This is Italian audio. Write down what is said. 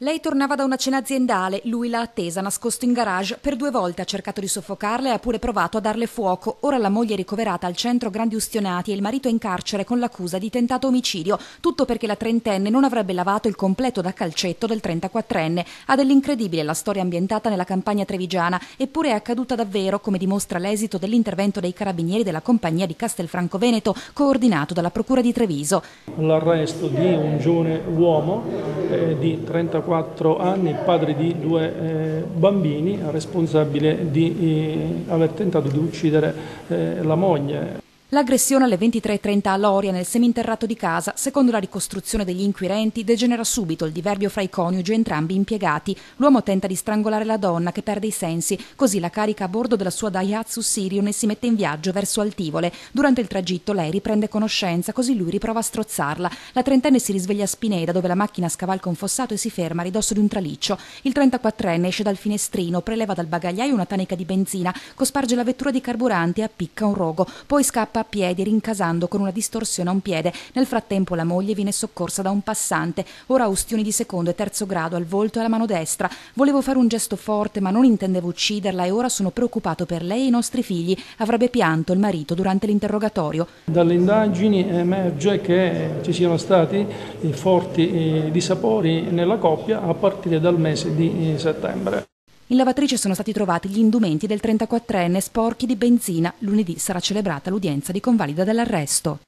Lei tornava da una cena aziendale, lui l'ha attesa nascosto in garage, per 2 volte ha cercato di soffocarla e ha pure provato a darle fuoco. Ora la moglie è ricoverata al centro Grandi Ustionati e il marito è in carcere con l'accusa di tentato omicidio, tutto perché la trentenne non avrebbe lavato il completo da calcetto del 34enne. Ha dell'incredibile la storia ambientata nella campagna trevigiana, eppure è accaduta davvero, come dimostra l'esito dell'intervento dei carabinieri della compagnia di Castelfranco Veneto, coordinato dalla procura di Treviso. L'arresto di un giovane uomo di 34 anni, padre di 2 bambini, responsabile di aver tentato di uccidere la moglie. L'aggressione alle 23:30 a Loria, nel seminterrato di casa, secondo la ricostruzione degli inquirenti, degenera subito il diverbio fra i coniugi, entrambi impiegati. L'uomo tenta di strangolare la donna, che perde i sensi, così la carica a bordo della sua Daihatsu Sirion e si mette in viaggio verso Altivole. Durante il tragitto lei riprende conoscenza, così lui riprova a strozzarla. La trentenne si risveglia a Spineda, dove la macchina scavalca un fossato e si ferma a ridosso di un traliccio. Il 34enne esce dal finestrino, preleva dal bagagliaio una tanica di benzina, cosparge la vettura di carburante e appicca un rogo, poi scappa a piedi rincasando con una distorsione a un piede. Nel frattempo la moglie viene soccorsa da un passante, ora ha ustioni di secondo e terzo grado al volto e alla mano destra. Volevo fare un gesto forte ma non intendevo ucciderla e ora sono preoccupato per lei e i nostri figli, avrebbe pianto il marito durante l'interrogatorio. Dalle indagini emerge che ci siano stati forti dissapori nella coppia a partire dal mese di settembre. In lavatrice sono stati trovati gli indumenti del 34enne sporchi di benzina. Lunedì sarà celebrata l'udienza di convalida dell'arresto.